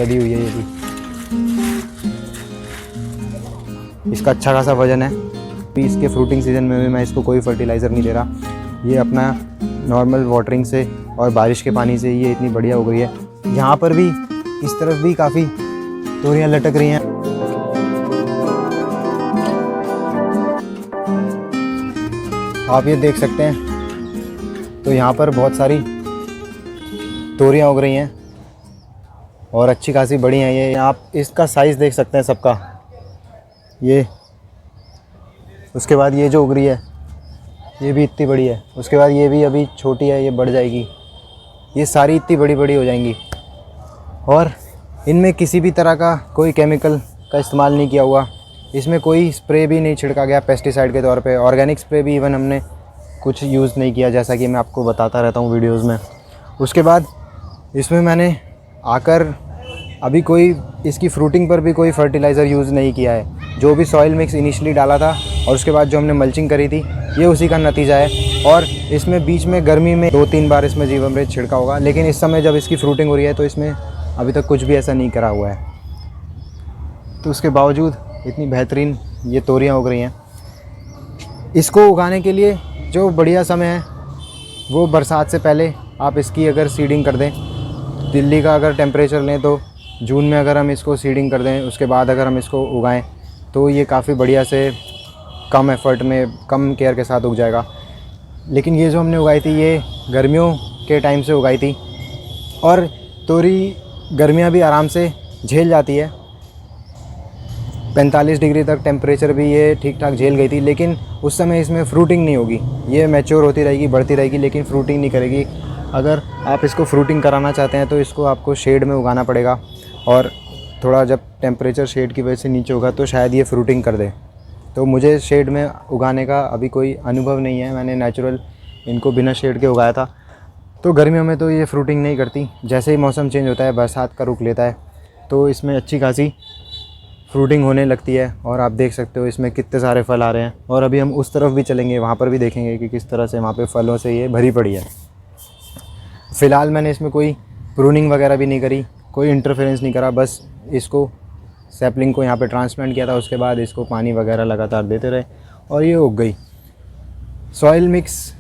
लदी हुई है ये भी। इसका अच्छा खासा वजन है। भी इसके फ्रूटिंग सीज़न में भी मैं इसको कोई फर्टिलाइज़र नहीं दे रहा। ये अपना नॉर्मल वाटरिंग से और बारिश के पानी से ये इतनी बढ़िया हो गई है। यहाँ पर भी इस तरफ भी काफ़ी तोरियां लटक रही हैं। आप ये देख सकते हैं। तो यहाँ पर बहुत सारी तोरियां उग रही हैं और अच्छी खासी बड़ी हैं ये। आप इसका साइज़ देख सकते हैं सबका। ये उसके बाद ये जो उग रही है ये भी इतनी बड़ी है। उसके बाद ये भी अभी छोटी है, ये बढ़ जाएगी। ये सारी इतनी बड़ी बड़ी हो जाएंगी और इनमें किसी भी तरह का कोई केमिकल का इस्तेमाल नहीं किया हुआ। इसमें कोई स्प्रे भी नहीं छिड़का गया पेस्टिसाइड के तौर पे। ऑर्गेनिक स्प्रे भी इवन हमने कुछ यूज़ नहीं किया, जैसा कि मैं आपको बताता रहता हूँ वीडियोज़ में। उसके बाद इसमें मैंने आकर अभी कोई इसकी फ्रूटिंग पर भी कोई फर्टिलाइज़र यूज़ नहीं किया है। जो भी सॉइल मिक्स इनिशियली डाला था और उसके बाद जो हमने मल्चिंग करी थी ये उसी का नतीजा है। और इसमें बीच में गर्मी में 2-3 बार इसमें जीवामृत छिड़का होगा, लेकिन इस समय जब इसकी फ्रूटिंग हो रही है तो इसमें अभी तक कुछ भी ऐसा नहीं करा हुआ है। तो उसके बावजूद इतनी बेहतरीन ये तोरियां उग रही हैं। इसको उगाने के लिए जो बढ़िया समय है वो बरसात से पहले आप इसकी अगर सीडिंग कर दें। दिल्ली का अगर टेम्परेचर लें तो जून में अगर हम इसको सीडिंग कर दें, उसके बाद अगर हम इसको उगाएं तो ये काफ़ी बढ़िया से कम एफ़र्ट में कम केयर के साथ उग जाएगा। लेकिन ये जो हमने उगाई थी ये गर्मियों के टाइम से उगाई थी और तोरी गर्मियाँ भी आराम से झेल जाती है। 45 डिग्री तक टेम्परेचर भी ये ठीक ठाक झेल गई थी। लेकिन उस समय इसमें फ्रूटिंग नहीं होगी। ये मैच्योर होती रहेगी, बढ़ती रहेगी, लेकिन फ्रूटिंग नहीं करेगी। अगर आप इसको फ्रूटिंग कराना चाहते हैं तो इसको आपको शेड में उगाना पड़ेगा और थोड़ा जब टेम्परेचर शेड की वजह से नीचे होगा तो शायद ये फ्रूटिंग कर दे। तो मुझे शेड में उगाने का अभी कोई अनुभव नहीं है। मैंने नेचुरल इनको बिना शेड के उगाया था। तो गर्मियों में तो ये फ्रूटिंग नहीं करती। जैसे ही मौसम चेंज होता है, बरसात का रुख लेता है, तो इसमें अच्छी खासी फ्रूटिंग होने लगती है। और आप देख सकते हो इसमें कितने सारे फल आ रहे हैं। और अभी हम उस तरफ भी चलेंगे, वहाँ पर भी देखेंगे कि किस तरह से वहाँ पे फलों से ये भरी पड़ी है। फ़िलहाल मैंने इसमें कोई प्रूनिंग वगैरह भी नहीं करी, कोई इंटरफेरेंस नहीं करा। बस इसको सैपलिंग को यहाँ पे ट्रांसप्लांट किया था, उसके बाद इसको पानी वगैरह लगातार देते रहे और ये उग गई। सॉइल मिक्स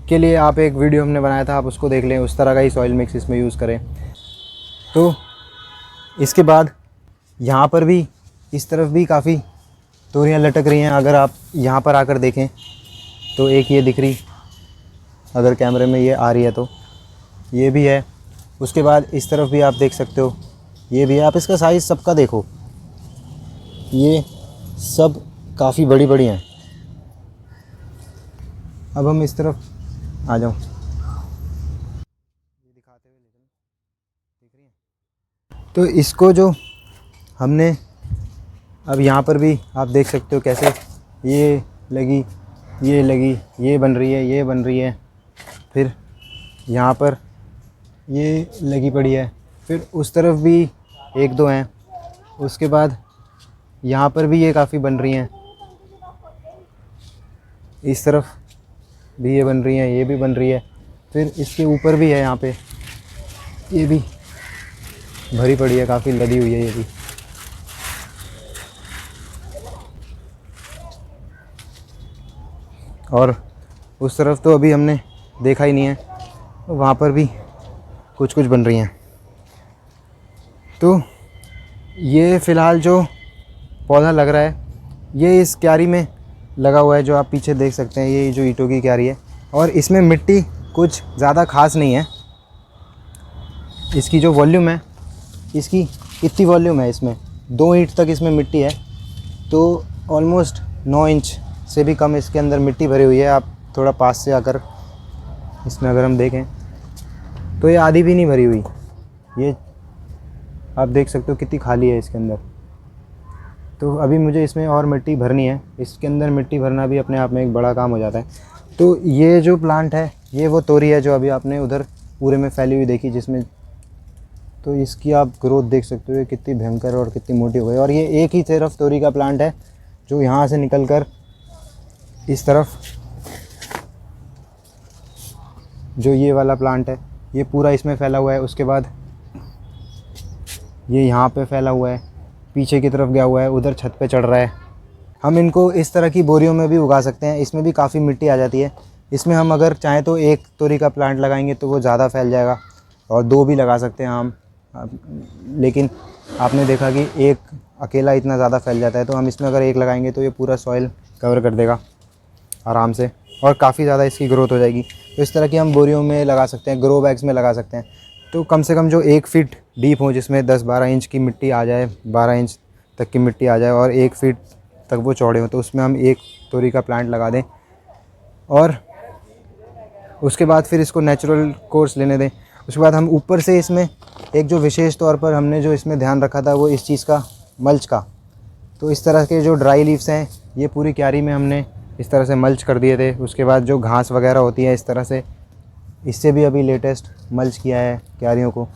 के लिए आप एक वीडियो हमने बनाया था, आप उसको देख लें। उस तरह का ही सॉइल मिक्स इसमें यूज़ करें। तो इसके बाद यहाँ पर भी इस तरफ भी काफ़ी तोरियां लटक रही हैं। अगर आप यहाँ पर आकर देखें तो एक ये दिख रही, अगर कैमरे में ये आ रही है तो ये भी है। उसके बाद इस तरफ भी आप देख सकते हो, ये भी है। आप इसका साइज़ सबका देखो, ये सब काफ़ी बड़ी बड़ी हैं। अब हम इस तरफ आ जाओ, ये दिखाते हुए दिख रही है। तो इसको जो हमने अब यहाँ पर भी आप देख सकते हो कैसे ये लगी, ये लगी, ये बन रही है, ये बन रही है। फिर यहाँ पर ये लगी पड़ी है। फिर उस तरफ भी 1-2 हैं। उसके बाद यहाँ पर भी ये काफ़ी बन रही हैं। इस तरफ भी ये बन रही हैं, ये भी बन रही है। फिर इसके ऊपर भी है, यहाँ पे ये भी भरी पड़ी है, काफ़ी लदी हुई है ये भी। और उस तरफ तो अभी हमने देखा ही नहीं है, वहाँ पर भी कुछ कुछ बन रही हैं। तो ये फ़िलहाल जो पौधा लग रहा है ये इस क्यारी में लगा हुआ है, जो आप पीछे देख सकते हैं। ये जो ईंटों की क्यारी है और इसमें मिट्टी कुछ ज़्यादा खास नहीं है। इसकी जो वॉल्यूम है, इसकी इतनी वॉल्यूम है, इसमें 2 ईंट तक इसमें मिट्टी है। तो ऑलमोस्ट 9 इंच से भी कम इसके अंदर मिट्टी भरी हुई है। आप थोड़ा पास से आकर इसमें अगर हम देखें तो ये आधी भी नहीं भरी हुई। ये आप देख सकते हो कितनी खाली है इसके अंदर। तो अभी मुझे इसमें और मिट्टी भरनी है। इसके अंदर मिट्टी भरना भी अपने आप में एक बड़ा काम हो जाता है। तो ये जो प्लांट है ये वो तोरी है जो अभी आपने उधर पूरे में फैली हुई देखी, जिसमें तो इसकी आप ग्रोथ देख सकते हो कितनी भयंकर और कितनी मोटी हो गई। और ये एक ही सिर्फ तोरी का प्लांट है जो यहाँ से निकल कर इस तरफ, जो ये वाला प्लांट है ये पूरा इसमें फैला हुआ है। उसके बाद ये यहाँ पे फैला हुआ है, पीछे की तरफ गया हुआ है, उधर छत पे चढ़ रहा है। हम इनको इस तरह की बोरियों में भी उगा सकते हैं। इसमें भी काफ़ी मिट्टी आ जाती है। इसमें हम अगर चाहें तो एक तोरी का प्लांट लगाएंगे तो वो ज़्यादा फैल जाएगा, और 2 भी लगा सकते हैं हम। लेकिन आपने देखा कि एक अकेला इतना ज़्यादा फैल जाता है, तो हम इसमें अगर एक लगाएंगे तो ये पूरा सॉइल कवर कर देगा आराम से, और काफ़ी ज़्यादा इसकी ग्रोथ हो जाएगी। तो इस तरह की हम बोरियों में लगा सकते हैं, ग्रो बैग्स में लगा सकते हैं। तो कम से कम जो 1 फीट डीप हो, जिसमें 10-12 इंच की मिट्टी आ जाए, 12 इंच तक की मिट्टी आ जाए, और 1 फीट तक वो चौड़े हो, तो उसमें हम एक तोरी का प्लांट लगा दें। और उसके बाद फिर इसको नेचुरल कोर्स लेने दें। उसके बाद हम ऊपर से इसमें एक जो विशेष तौर पर हमने जो इसमें ध्यान रखा था, वो इस चीज़ का, मल्च का। तो इस तरह के जो ड्राई लीव्स हैं, ये पूरी क्यारी में हमने इस तरह से मल्च कर दिए थे। उसके बाद जो घास वगैरह होती है इस तरह से, इससे भी अभी लेटेस्ट मल्च किया है क्यारियों को।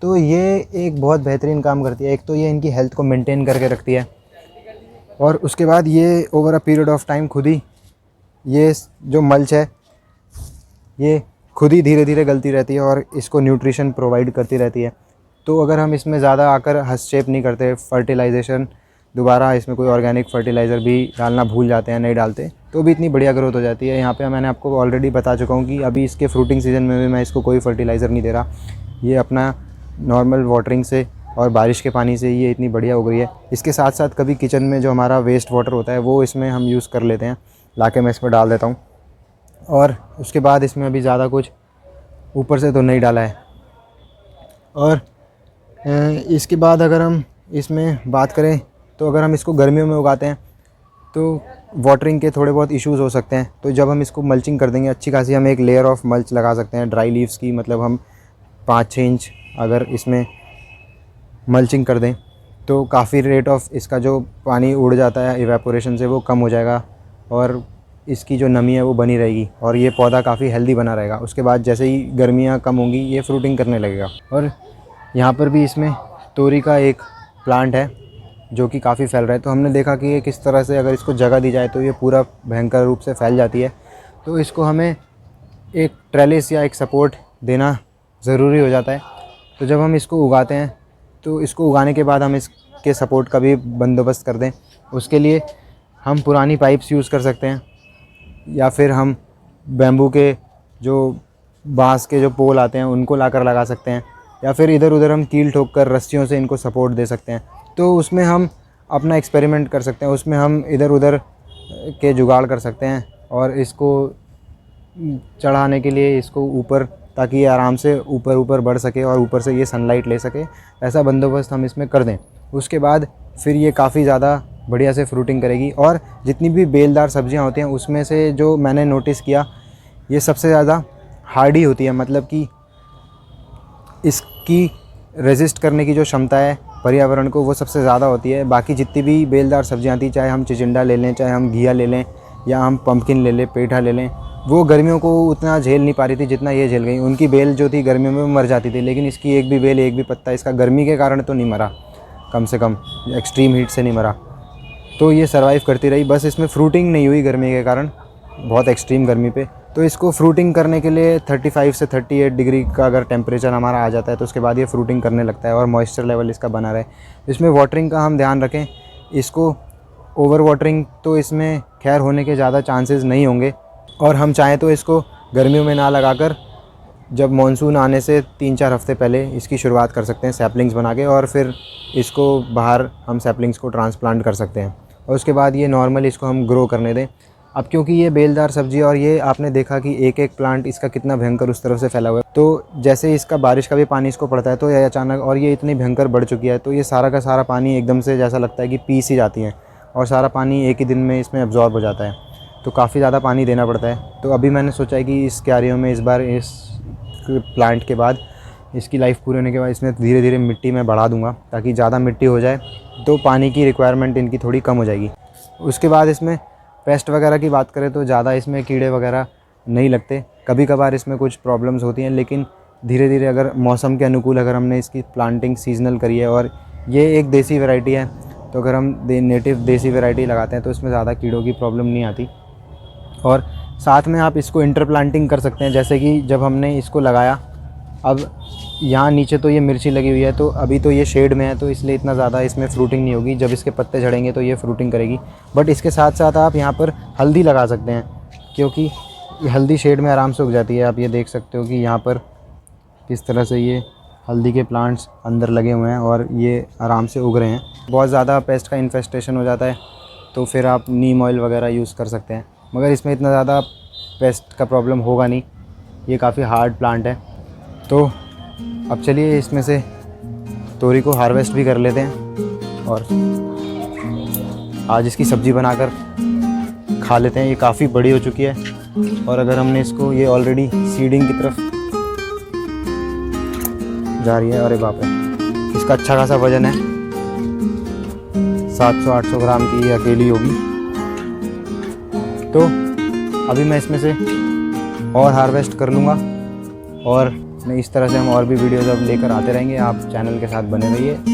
तो ये एक बहुत बेहतरीन काम करती है। एक तो ये इनकी हेल्थ को मेंटेन करके रखती है, और उसके बाद ये over a period of time खुद ही ये जो मल्च है ये खुद ही धीरे धीरे गलती रहती है और इसको न्यूट्रिशन प्रोवाइड करती रहती है। तो अगर हम इसमें ज़्यादा आकर हस्तक्षेप नहीं करते, फर्टिलाइजेशन दोबारा इसमें कोई ऑर्गेनिक फर्टिलाइज़र भी डालना भूल जाते हैं, नहीं डालते, तो भी इतनी बढ़िया ग्रोथ हो जाती है। यहाँ पे मैंने आपको ऑलरेडी बता चुका हूँ कि अभी इसके फ्रूटिंग सीज़न में भी मैं इसको कोई फर्टिलाइज़र नहीं दे रहा। ये अपना नॉर्मल वाटरिंग से और बारिश के पानी से ये इतनी बढ़िया हो गई है। इसके साथ साथ कभी किचन में जो हमारा वेस्ट वाटर होता है वो इसमें हम यूज़ कर लेते हैं, लाके मैं इसमें डाल देता हूँ। और उसके बाद इसमें अभी ज़्यादा कुछ ऊपर से तो नहीं डाला है। और इसके बाद अगर हम इसमें बात करें तो अगर हम इसको गर्मियों में उगाते हैं तो वाटरिंग के थोड़े बहुत इश्यूज़ हो सकते हैं। तो जब हम इसको मल्चिंग कर देंगे अच्छी खासी, हम एक लेयर ऑफ मल्च लगा सकते हैं ड्राई लीव्स की, मतलब हम 5-6 इंच अगर इसमें मल्चिंग कर दें तो काफ़ी रेट ऑफ इसका जो पानी उड़ जाता है इवेपोरेशन से वो कम हो जाएगा, और इसकी जो नमी है वो बनी रहेगी, और ये पौधा काफ़ी हेल्दी बना रहेगा। उसके बाद जैसे ही गर्मियाँ कम होंगी ये फ्रूटिंग करने लगेगा। और यहाँ पर भी इसमें तोरी का एक प्लांट है जो कि काफ़ी फैल रहा है। तो हमने देखा कि ये किस तरह से अगर इसको जगह दी जाए तो ये पूरा भयंकर रूप से फैल जाती है। तो इसको हमें एक ट्रेलिस या एक सपोर्ट देना ज़रूरी हो जाता है। तो जब हम इसको उगाते हैं तो इसको उगाने के बाद हम इसके सपोर्ट का भी बंदोबस्त कर दें। उसके लिए हम पुरानी पाइप्स यूज़ कर सकते हैं, या फिर हम बैम्बू के जो बांस के जो पोल आते हैं उनको लाकर लगा सकते हैं, या फिर इधर उधर हम कील ठोक कर रस्सियों से इनको सपोर्ट दे सकते हैं। तो उसमें हम अपना एक्सपेरिमेंट कर सकते हैं, उसमें हम इधर उधर के जुगाड़ कर सकते हैं, और इसको चढ़ाने के लिए इसको ऊपर, ताकि ये आराम से ऊपर ऊपर बढ़ सके और ऊपर से ये सनलाइट ले सके, ऐसा बंदोबस्त हम इसमें कर दें। उसके बाद फिर ये काफ़ी ज़्यादा बढ़िया से फ्रूटिंग करेगी। और जितनी भी बेलदार सब्जियां होती हैं उसमें से जो मैंने नोटिस किया, ये सबसे ज़्यादा हार्डी होती है, मतलब कि इसकी रेजिस्ट करने की जो क्षमता है पर्यावरण को वो सबसे ज़्यादा होती है। बाकी जितनी भी बेलदार सब्जियां आती, चाहे हम चिचिंडा ले लें, चाहे हम घिया ले लें, या हम पम्पकिन ले लें, पेठा ले लें, वो गर्मियों को उतना झेल नहीं पा रही थी जितना ये झेल गई। उनकी बेल जो थी गर्मियों में मर जाती थी, लेकिन इसकी एक भी बेल, एक भी पत्ता इसका गर्मी के कारण तो नहीं मरा, कम से कम एक्सट्रीम हीट से नहीं मरा। तो ये सर्वाइव करती रही। बस इसमें फ्रूटिंग नहीं हुई गर्मी के कारण, बहुत एक्सट्रीम गर्मी पे। तो इसको फ्रूटिंग करने के लिए 35 से 38 डिग्री का अगर टेम्परेचर हमारा आ जाता है तो उसके बाद ये फ्रूटिंग करने लगता है, और मॉइस्चर लेवल इसका बना रहे। इसमें वाटरिंग का हम ध्यान रखें। इसको ओवर वाटरिंग तो इसमें खैर होने के ज़्यादा चांसेस नहीं होंगे, और हम चाहें तो इसको गर्मियों में ना लगाकर जब मॉनसून आने से 3-4 हफ्ते पहले इसकी शुरुआत कर सकते हैं सैपलिंग्स बना के, और फिर इसको बाहर हम सैपलिंग्स को ट्रांसप्लांट कर सकते हैं, और उसके बाद ये नॉर्मल इसको हम ग्रो करने दें। अब क्योंकि ये बेलदार सब्जी, और ये आपने देखा कि एक एक प्लांट इसका कितना भयंकर उस तरफ से फैला हुआ है, तो जैसे इसका बारिश का भी पानी इसको पड़ता है तो ये अचानक, और ये इतनी भयंकर बढ़ चुकी है, तो ये सारा का सारा पानी एकदम से जैसा लगता है कि पी सी जाती है, और सारा पानी एक ही दिन में इसमें एब्जॉर्ब हो जाता है। तो काफ़ी ज़्यादा पानी देना पड़ता है। तो अभी मैंने सोचा है कि इस क्यारियों में इस बार इस प्लांट के बाद, इसकी लाइफ पूरी होने के बाद, इसमें धीरे धीरे मिट्टी में बढ़ा दूंगा, ताकि ज़्यादा मिट्टी हो जाए तो पानी की रिक्वायरमेंट इनकी थोड़ी कम हो जाएगी। उसके बाद इसमें पेस्ट वगैरह की बात करें तो ज़्यादा इसमें कीड़े वगैरह नहीं लगते। कभी कभार इसमें कुछ प्रॉब्लम्स होती हैं, लेकिन धीरे धीरे अगर मौसम के अनुकूल अगर हमने इसकी प्लांटिंग सीजनल करी है, और ये एक देसी वैरायटी है, तो अगर हम नेटिव देसी वैरायटी लगाते हैं तो इसमें ज़्यादा कीड़ों की प्रॉब्लम नहीं आती। और साथ में आप इसको इंटरप्लांटिंग कर सकते हैं। जैसे कि जब हमने इसको लगाया अब यहाँ नीचे तो ये मिर्ची लगी हुई है, तो अभी तो ये शेड में है, तो इसलिए इतना ज़्यादा इसमें फ्रूटिंग नहीं होगी। जब इसके पत्ते झड़ेंगे तो ये फ्रूटिंग करेगी। बट इसके साथ साथ आप यहाँ पर हल्दी लगा सकते हैं, क्योंकि ये हल्दी शेड में आराम से उग जाती है। आप ये देख सकते हो कि यहाँ पर किस तरह से ये हल्दी के प्लांट्स अंदर लगे हुए हैं और ये आराम से उग रहे हैं। बहुत ज़्यादा पेस्ट का इन्फेस्टेशन हो जाता है तो फिर आप नीम ऑयल वगैरह यूज़ कर सकते हैं, मगर इसमें इतना ज़्यादा पेस्ट का प्रॉब्लम होगा नहीं। ये काफ़ी हार्ड प्लांट है। तो अब चलिए इसमें से तोरी को हार्वेस्ट भी कर लेते हैं और आज इसकी सब्ज़ी बनाकर खा लेते हैं। ये काफ़ी बड़ी हो चुकी है और अगर हमने इसको, ये ऑलरेडी सीडिंग की तरफ जा रही है। अरे बाप रे, इसका अच्छा खासा वज़न है, 700-800 ग्राम की ये अकेली होगी। तो अभी मैं इसमें से और हार्वेस्ट कर लूँगा और इस तरह से हम और भी वीडियोज़ अब लेकर आते रहेंगे। आप चैनल के साथ बने रहिए।